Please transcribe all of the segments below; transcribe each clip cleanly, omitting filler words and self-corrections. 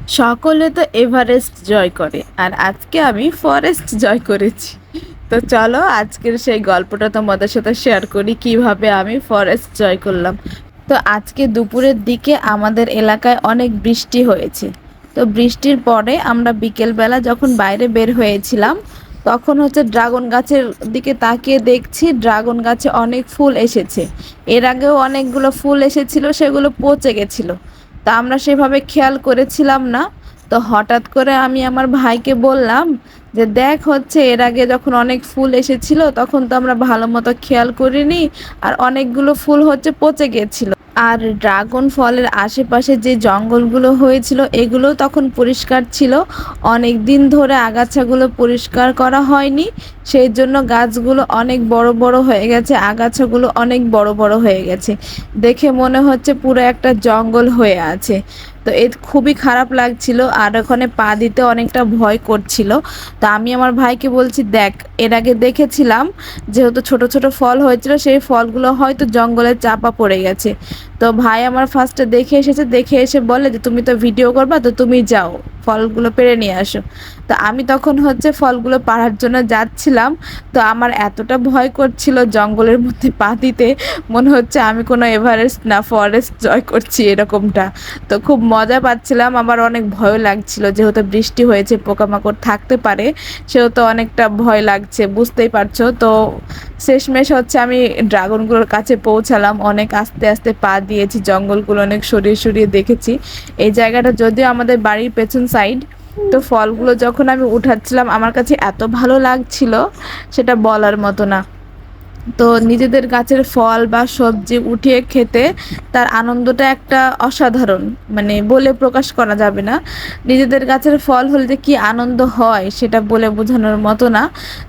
সকলে তো এভারেস্ট জয় করে, আর আজকে আমি ফরেস্ট জয় করেছি। তো চলো আজকের সেই গল্পটা তোমাদের সাথে শেয়ার করি কিভাবে আমি ফরেস্ট জয় করলাম। তো আজকে দুপুরের দিকে আমাদের এলাকায় অনেক বৃষ্টি হয়েছে। তো বৃষ্টির পরে আমরা বিকেলবেলা যখন বাইরে বের হয়েছিলাম, তখন ড্রাগন গাছের দিকে তাকিয়ে দেখছি ড্রাগন গাছে অনেক ফুল এসেছে। এর আগেও অনেকগুলো ফুল এসেছিল, সেগুলো পচে গেছিলো। তা আমরা সেভাবে খেয়াল করেছিলাম না। তো হঠাৎ করে আমি আমার ভাইকে বললাম যে দেখ, এর আগে যখন অনেক ফুল এসেছিল তখন তো আমরা ভালো মতো খেয়াল করিনি, আর অনেকগুলো ফুল পচে গিয়েছিল। আর ড্রাগন ফলের আশেপাশে যে জঙ্গলগুলো হয়েছিল এগুলো তখন পরিষ্কার ছিল। অনেক দিন ধরে আগাছাগুলো পরিষ্কার করা হয়নি, সেই জন্য গাছগুলো অনেক বড় বড় হয়ে গেছে, আগাছাগুলো অনেক বড় বড় হয়ে গেছে। দেখে মনে হচ্ছে পুরো একটা জঙ্গল হয়ে আছে। তো খুবই খারাপ লাগছিল, আর ওখানে পা দিতে অনেকটা ভয় করছিল। তো আমি আমার ভাইকে বলছি, দেখ, এর আগে দেখেছিলাম যেহেতু ছোট ছোট ফল হয়েছিল, সেই ফলগুলো হয়তো জঙ্গলে চাপা পড়ে গেছে। তো ভাই আমার ফার্স্টে দেখে এসেছে, দেখে এসে বলে যে তুমি তো ভিডিও করবা, তো তুমি যাও ফলগুলো পেড়ে নিয়ে আসো। তো আমি তখন ফলগুলো পাড়ার জন্য যাচ্ছিলাম। তো আমার এতটা ভয় করছিল জঙ্গলের মধ্যে পা দিতে, মনে হচ্ছে আমি কোনো এভারেস্ট না ফরেস্ট জয় করছি এরকমটা। তো খুব মজা পাচ্ছিলাম, আবার অনেক ভয় লাগছিল, যেহেতু বৃষ্টি হয়েছে পোকামাকড় থাকতে পারে, সেহেতু অনেকটা ভয় লাগছে, বুঝতেই পারছো। তো শেষমেশ আমি ড্রাগনগুলোর কাছে পৌঁছালাম, অনেক আস্তে আস্তে পা দিয়েছি, জঙ্গলগুলো অনেক সরিয়ে সরিয়ে দেখেছি। এই জায়গাটা যদিও আমাদের বাড়ির পেছন সাইড। তো ফলগুলো যখন আমি উঠাচ্ছিলাম আমার কাছে এত ভালো লাগছিল, সেটা বলার মতো না। তো নিজেদের গাছের ফল বা সবজি উঠিয়ে খেতে তার আনন্দটা একটা অসাধারণ, মানে বলে প্রকাশ করা যাবে না। নিজেদের গাছের ফল হলে যে কী আনন্দ হয় সেটা বলে বোঝানোর মতো না।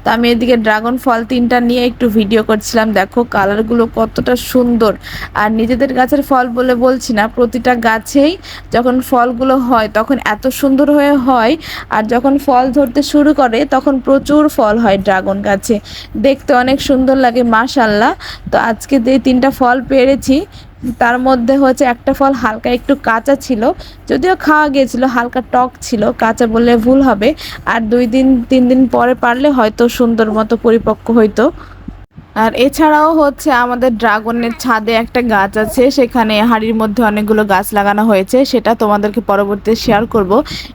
তো আমি এদিকে ড্রাগন ফল 3টা নিয়ে একটু ভিডিও করছিলাম, দেখো কালারগুলো কতটা সুন্দর। আর নিজেদের গাছের ফল বলে বলছি না, প্রতিটা গাছেই যখন ফলগুলো হয় তখন এত সুন্দর হয়ে হয়, আর যখন ফল ধরতে শুরু করে তখন প্রচুর ফল হয় ড্রাগন গাছে, দেখতে অনেক সুন্দর লাগে মাশাল্লাহ। তো আজকে যে 3টা ফল পেরেছি, তার মধ্যে একটা ফল হালকা একটু কাঁচা ছিল, যদিও খাওয়া গিয়েছিল, হালকা টক ছিল, কাঁচা বললে ভুল হবে। আর 2-3 দিন পরে পারলে হয়তো সুন্দর মতো পরিপক্ক হইতো। আর এছাড়াও আমাদের ড্রাগনের ছাদে একটা গাছ আছে, সেখানে হাঁড়ির মধ্যে অনেকগুলো গাছ লাগানো হয়েছে, সেটা তোমাদেরকে পরবর্তীতে শেয়ার করব।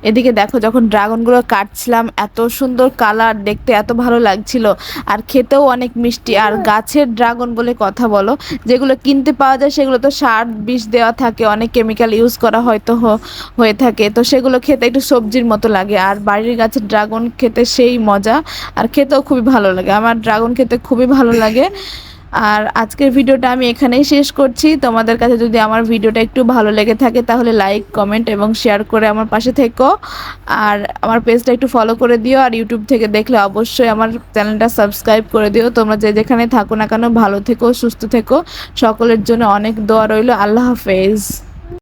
এদিকে দেখো, যখন ড্রাগনগুলো কাটছিলাম এত সুন্দর কালার, দেখতে এত ভালো লাগছিল, আর খেতেও অনেক মিষ্টি। আর গাছের ড্রাগন বলে কথা বলো, যেগুলো কিনতে পাওয়া যায় সেগুলো তো সার বিষ দেওয়া থাকে, অনেক কেমিক্যাল ইউজ করা হয়তো হয়ে থাকে, তো সেগুলো খেতে একটু সবজির মতো লাগে। আর বাড়ির গাছের ড্রাগন খেতে সেই মজা, আর খেতেও খুবই ভালো লাগে, আমার ড্রাগন খেতে খুবই ভালো লাগে। আর আজকের ভিডিওটা আমি এখানেই শেষ করছি। তোমাদের কাছে যদি আমার ভিডিওটা একটু ভালো লেগে থাকে তাহলে লাইক, কমেন্ট এবং শেয়ার করে আমার পাশে থেকো। আর আমার পেজটা একটু ফলো করে দিও, আর ইউটিউব থেকে দেখলে অবশ্যই আমার চ্যানেলটা সাবস্ক্রাইব করে দিও। তোমরা যে যেখানে থাকো না কেন ভালো থেকো, সুস্থ থেকো, সকলের জন্য অনেক দোয়া রইল। আল্লাহ হাফেজ।